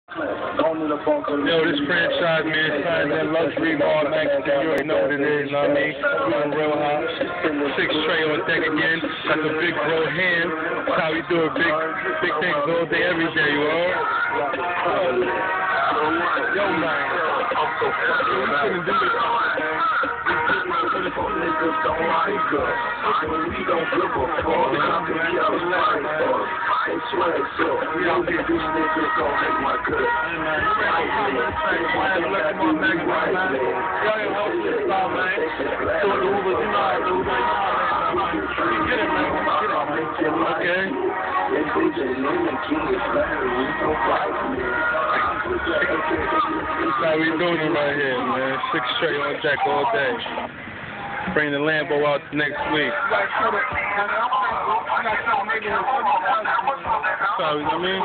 Yo, this franchise, man, signed that luxury bar, man. You already know what it is, you know what I mean? Feeling real hot. 663 on deck again. Got the big bro hand. That's how we do it. Big things all day, every day, you all. Yo, man. We couldn't do this, man. Okay. That's how we doing it right here, man. 663 on deck all day. Bring the Lambo out next week. That's how, you know what I mean?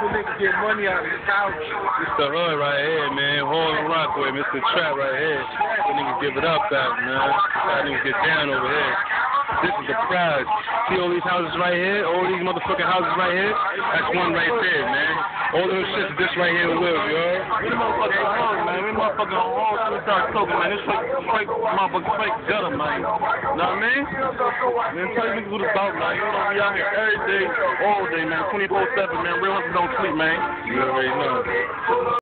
Niggas get money out of this house. It's the hood right here, man. Hall and Rockaway, Mr. Trap right here. The niggas give it up back, man. That niggas get down over here. This is the prize. See all these houses right here? All these motherfucking houses right here? That's one right there, man. All those shits, this right here will, yo. We motherfucking home, man. We motherfucking home till we start talking, man. This fake motherfucking fake gutter, man. Know what I mean? Man, tell you niggas what it's about, man. You know, we out here every day, all day, man. 24/7, man. Real hustlers don't sleep, man. You already know.